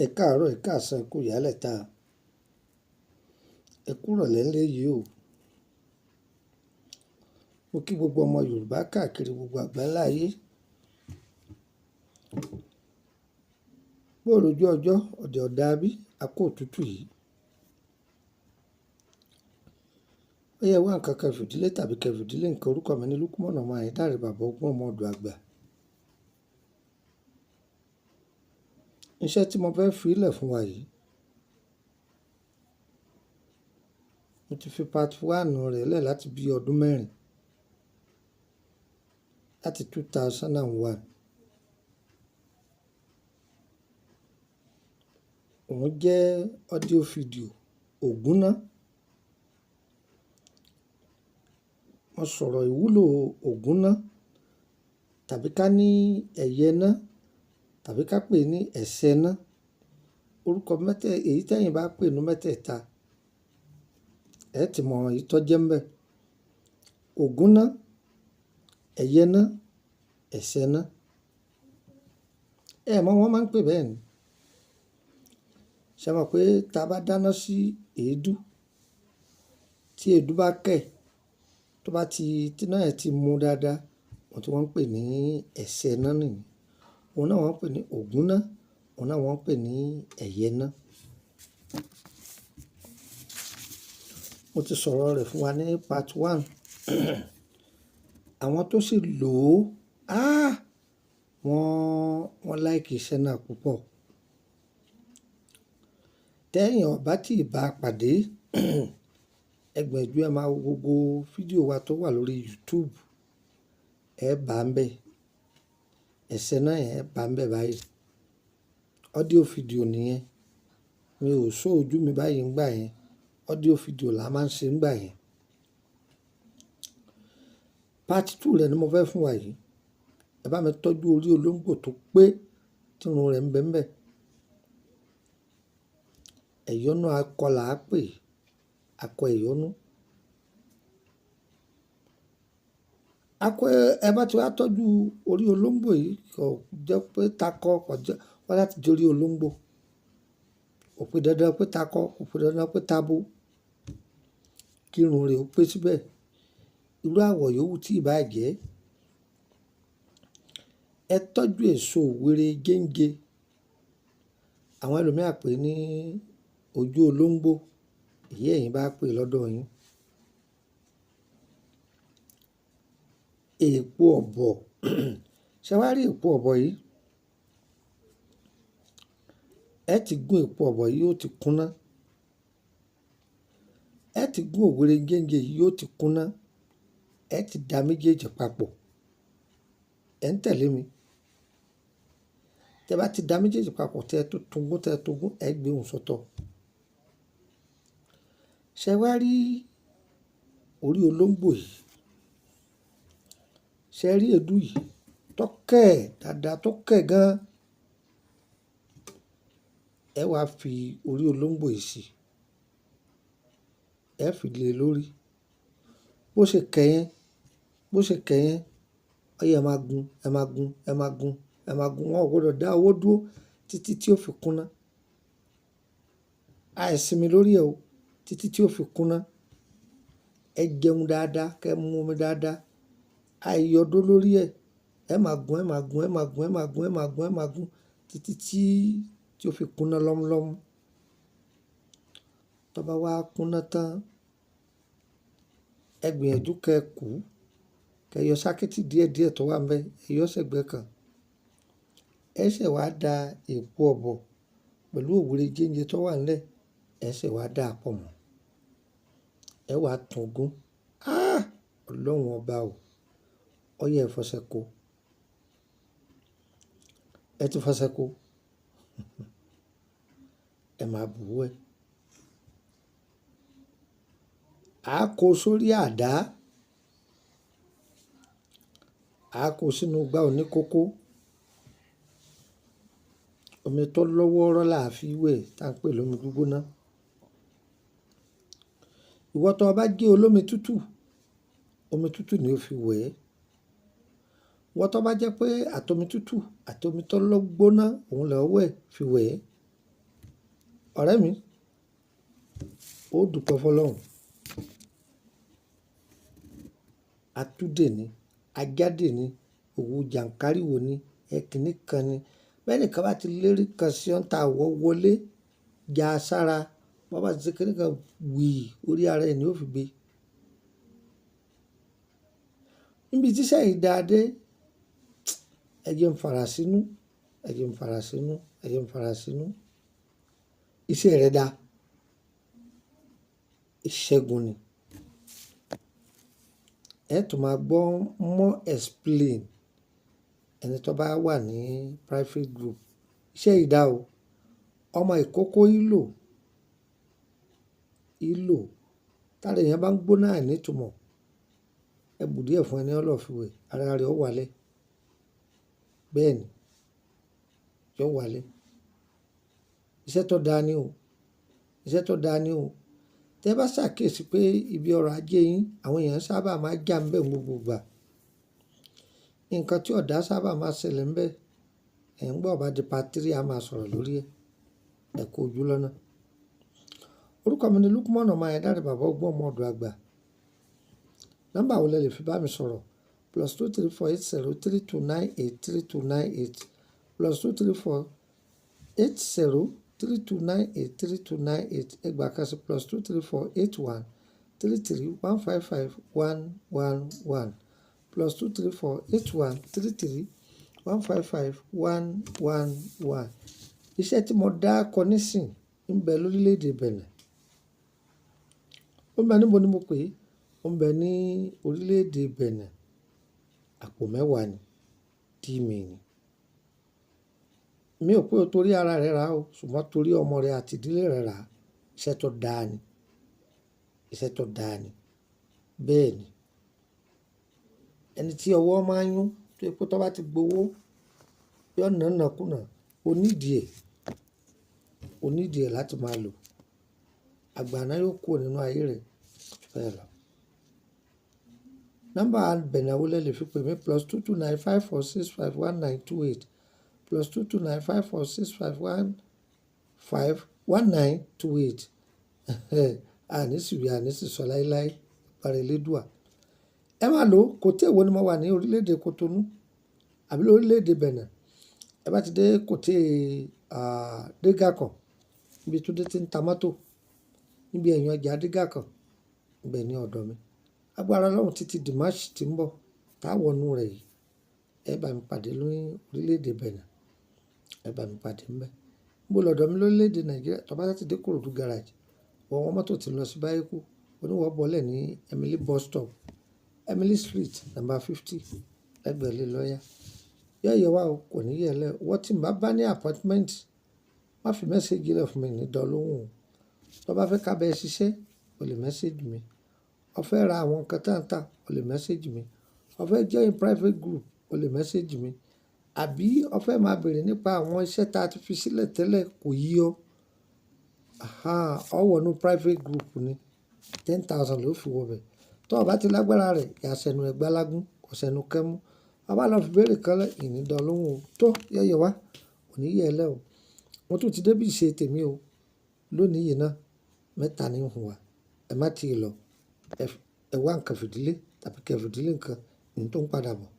Ẹ káàárọ̀, ẹ káàsán, ẹ kú ìyálẹ̀ta, ẹ kú ìrọ̀lẹ́ ńlẹ́ yìí o. Mo kí gbogbo ọmọ Yorùbá káàkiri gbogbo àgbáńlá ayé. Bó rojú ọjọ́, ọ̀dẹ̀ ọ̀dà bí, a kó òtútù yìí. Ó yẹ wá nǹkan kan fìdílé tàbí kẹfìdílé nǹkan. Orúkọ mi ní Lúkúmọ̀nà ọmọ Àyẹ̀dáre bàbá ọgbọ́n ọmọ ọ̀dọ̀ àgbà. Iṣẹ́ tí mo fẹ́ fi ilẹ̀ fún wa yìí, mo ti fi part 1 rẹ̀ lẹ̀ láti bí ọdún mẹ́rin, láti 2001. Òun jẹ́ audio video ògúnná. Mo sọ̀rọ̀ ìwúlò ògúnná, tàbí ká ní ẹ̀yẹná, tàbí ká pè ní ẹ̀sẹ̀ná. Orúkọ èyí tẹ́yìn bá pè ní mẹ́tẹ̀ẹ̀ta, ẹ ti mọ èyí tó jẹ́ ńbẹ̀. Ògúnná, ẹ̀yẹná, ẹ̀sẹ̀ná. Ẹ mọ̀ wọ́n máa ń pè bẹ́ẹ̀ ni. Ṣé mọ̀ pé tá a bá dáná sí èédú, tí èédú bá kẹ̀, tó bá ti tíná ẹ̀ ti mú dáadáa, ohun tí wọ́n ń pè ní ẹ̀sẹ̀ná nìyí. Òun náà wọ́n ń pè ní ògúnná, òun náà wọ́n ń pè ní ẹ̀yẹná. Mo ti sọ̀rọ̀ rẹ̀ fún wa ní part 1. Àwọn tó sì lò ó, wọ́n láìkì iṣẹ́ náà púpọ̀. Tẹ́yìn ọ̀bá tí ì bá pàdé, ẹgbẹ̀jú ẹ máa wo gbogbo fídíò wa tó wà lórí YouTube. Ẹ bá ń bẹ̀. Ẹ̀sẹ̀ná yẹn ẹ bá ń bẹ̀ báyìí. Audio video nìyẹn. Mi ò sọ ojú mi báyìí ńgbà yẹn. Audio video la máa ń ṣe ńgbà yẹn. Part 2 rẹ̀ ni mo fẹ́ fún wa yìí. Ẹ bá mi tọ́jú orí olóńgbò tó pé tí irun rẹ̀ ń bẹ ńbẹ̀. Ẹ̀yọ́nú akọ là á pè, akọ ẹ̀yọ́nú. Ẹ bá ti wá tọ́jú orí olóńgbò yìí, kò jẹ́ pé takọ, kò jẹ́ wá láti jẹ́ orí olóńgbò. Kò pé dandan pé takọ, kò pé dandan pé tabo. Kí irun rẹ̀ ó pé síbẹ̀. Irú àwọ̀ yòówù tí ì bá jẹ́. Ẹ tọ́jú èso òwèrè géńge. Àwọn ẹlòmíràn pè ní ojú olóńgbò. Èyí ẹ̀yin bá pè lọ́dọ̀ yín. Èpo ọ̀bọ̀. Ṣé wá rí èpo ọ̀bọ̀ yìí? Ẹ ti gún èpo ọ̀bọ̀ yìí, ó ti kúnná. Ẹ ti gún òwèrè géńge yìí, ó ti kúnná. Ẹ ti da méjèèjì papọ̀. Ẹ ń tẹ̀lé mi. Tẹ́ bá ti da méjèèjì papọ̀, tẹ́ tó gún, ẹ gbé òun sọ́tọ̀. Ṣé wá rí orí olóńgbò yìí? Ṣé rí èédú yìí? Tọ́kẹ̀ dáadáa, tọ́kẹ̀ gan. Ẹ wá fi orí olóńgbò yìí sí. Ẹ fi lé lórí. Bó ṣe kẹ́yìn, ó yẹ ẹ máa gun, ẹ máa gun, ẹ máa gun, ẹ máa gun. Wọn ò gbọdọ̀ dá owó dúró títí tí ó fi kúnná. Àìsinmi lórí ẹ̀ o, títí tí ó fi kúnná. Ẹ jẹun dáadáa, kẹ́ mú omi dáadáa. Àìyọdó lórí ẹ̀. Ẹ máa gun, ẹ máa gun, ẹ máa gun, ẹ máa gun, ẹ máa gun, ẹ máa gun títí tí ó fi kúnná lọ́múlọ́mú. Tó bá wá kúnná tán, ẹ gbìyànjú kẹ́ kú. Kẹ́ yọ sákìtì díẹ̀díẹ̀ tó wà ńbẹ̀, ẹ yọ sẹ́gbẹ̀ẹ́ kan. Ẹ ṣẹ̀ wá da èpo ọ̀bọ̀ pẹ̀lú òwèrè géńge tó wà ńlẹ̀. Ẹ ṣẹ̀ wá dà pọ̀ mọ́. Ẹ wá tún gún. Ọlọ́run ọba o. Ó yẹ ẹ fọṣẹ kó. Ẹ ti fọṣẹ kó. Ẹ máa bù ú ẹ. A kó sórí àdá. A kó sínú igbá oníkókó. Omi tó lọ́wọ́rọ́ là á fi wẹ̀, tá ń pè lómi gbígbóná. Ìwọ tó bá jẹ́ olómi tútù, omi tútù ni ó fi wẹ̀ ẹ́. Ìwọ tó bá jẹ́ pé àtomi tútù àtomi tó lọ́gbóná, òun lè wẹ̀ fi wẹ̀ ẹ́. ọ̀rẹ́ mi ó dúpẹ́ fọlọ́run atúdè ní ajáde ní òwú jàǹkáríwò ní ẹ̀kíní kan ní bẹ́ẹ̀ nìkan bá ti lérí kan sí ọ́n ta àwọ̀ wọlé já sára wọ́n bá ti ṣe kíní kan wì orí ara ẹ̀ ní ó fi gbé. níbi tíṣẹ́ yìí dáadé ẹ̀jẹ̀ ń fara sínú ẹ̀jẹ̀ ń fara sínú ẹ̀jẹ̀ ń fara sínú iṣẹ́ rẹ̀ dá ìṣẹ́gun ni ẹ tún máa gbọ́ more explain ẹni tó bá wà ní private group iṣẹ́ ìdá o ọmọ ìkókó ìlò tára èèyàn bá ń gbóná àìnítumọ̀ ẹ bù díẹ̀ fún ẹni ọlọ́ọ̀fìwé ara rẹ̀ ó wálẹ̀ bẹ́ẹ̀ ni yóò wálẹ̀ iṣẹ́ tó dáa ni o iṣẹ́ tó dáa ni o tẹ́ bá ṣàkíyèsí pé ibi ọrọ̀ ajé yín àwọn èèyàn sábà máa já ń bẹ̀ gbogbo gbà nǹkan tí ọ̀dà sábà máa ṣẹlẹ̀ ń bẹ̀ ẹ̀ ń gbọ́ bá di patiri a máa sọ̀rọ̀ lórí ẹ̀ kó ojú lọ́nà. orúkọ mi ni Lukman ọmọ Ayédáre bàbá ọgbọ́n ọmọ ọ̀dọ̀ àgbà nọ́mbà wo lẹ lè fi bá mi sọ̀rọ̀ +2348032983298 +2348032983298 ẹgbàá kan sí +2348133155111 +2348133155111 iṣẹ́ tí mo dá kọ nísìn ń bẹ lórílẹ̀‐èdè Benin ó ń bẹ níbo ni mo pè é ó ń bẹ ní orílẹ̀‐èdè Benin àpò 10 ni dìímì ni mi ò pé o torí ara rẹ̀ rà o ṣùgbọ́n torí ọmọ rẹ̀ àti ìdílé rẹ̀ rà iṣẹ́ tó dáa ni iṣẹ́ tó dáa ni bẹ́ẹ̀ ni ẹni tí ọwọ́ máa ń yún tó yẹ kó tó bá ti gbowó yọ nànàkúnà onídìí ẹ̀ láti máa lò àgbàná yóò kúrò nínú ayé rẹ̀ bẹ́ẹ̀ lọ. nọ́mbà Benin wo lẹ lè fi pè mí +22954651928 +22954651928 àníṣìwé àníṣìṣọ láíláí parí elédùà ẹ máa lò kò tí èwo ni mo wà ní orílẹ̀-èdè Kotonu àbí lórílẹ̀-èdè Benin ẹ bá ti dé kòtè Dégàkàn níbi tó dé ti ń ta mọ́tò níbi ẹ̀yìn ọjà Dégàkàn ibẹ̀ ní ọ̀dọ̀ mi agbára Ọlọ́run títí Dimash tí ń bọ̀ táwọnú rẹ̀ yìí ẹ bá mi pàdé lórí orílẹ̀-èdè Benin ẹ bá mi pàdé ńbẹ̀ níbo lọ́dọ̀ mi lórílẹ̀-èdè Nàìjíríà tó bá ti dé Kòròdú garage wọ́n mọ́tò ti lọ sí Báyékú oníwọ̀ bọ́lẹ̀ ní Emily bus stop Emily street number 50 ẹgbẹ̀lẹ́ lọ́yà yọ̀yẹ̀ wá o kò ní yẹ̀lẹ̀ wọ́n ti bá bá ní appointment má fi mẹ́sẹ̀gì rẹ̀ fún mi ní dọ́lóhùn o tó bá fẹ́ ká bẹ́ẹ̀ ṣiṣẹ́ o lè mẹ́sẹ̀gì mi o fẹ́ ra àwọn nǹkan táǹtà o lè mẹ́sẹ̀gì mi o fẹ́ join private group o lè mẹ́sẹ̀gì mi àbí o fẹ́ máa béèrè nípa àwọn iṣẹ́ tá a ti fi sílẹ̀ tẹ́lẹ̀ kò yí ọ ọ wọnú private group ni 10,000 ló fi wọ bẹ̀ tó o bá ti lágbára rẹ̀ yàsẹ̀nu ẹ̀gbálágún kò sẹ́nu kẹ́mú ọba lọ fi béèrè kọ́lẹ̀ ìnídọ́ lóhùn o tó yẹ̀yẹ̀ wá kò ní yẹ̀ lẹ́ o mo tún ti débi ìṣe tèmi o lónìí yìí náà 3 ní hùn wá ẹ má ti lọ ẹ wá nǹkan fìdílé tàbí kẹ fìdílé nǹkan ní tó ń padà bọ̀.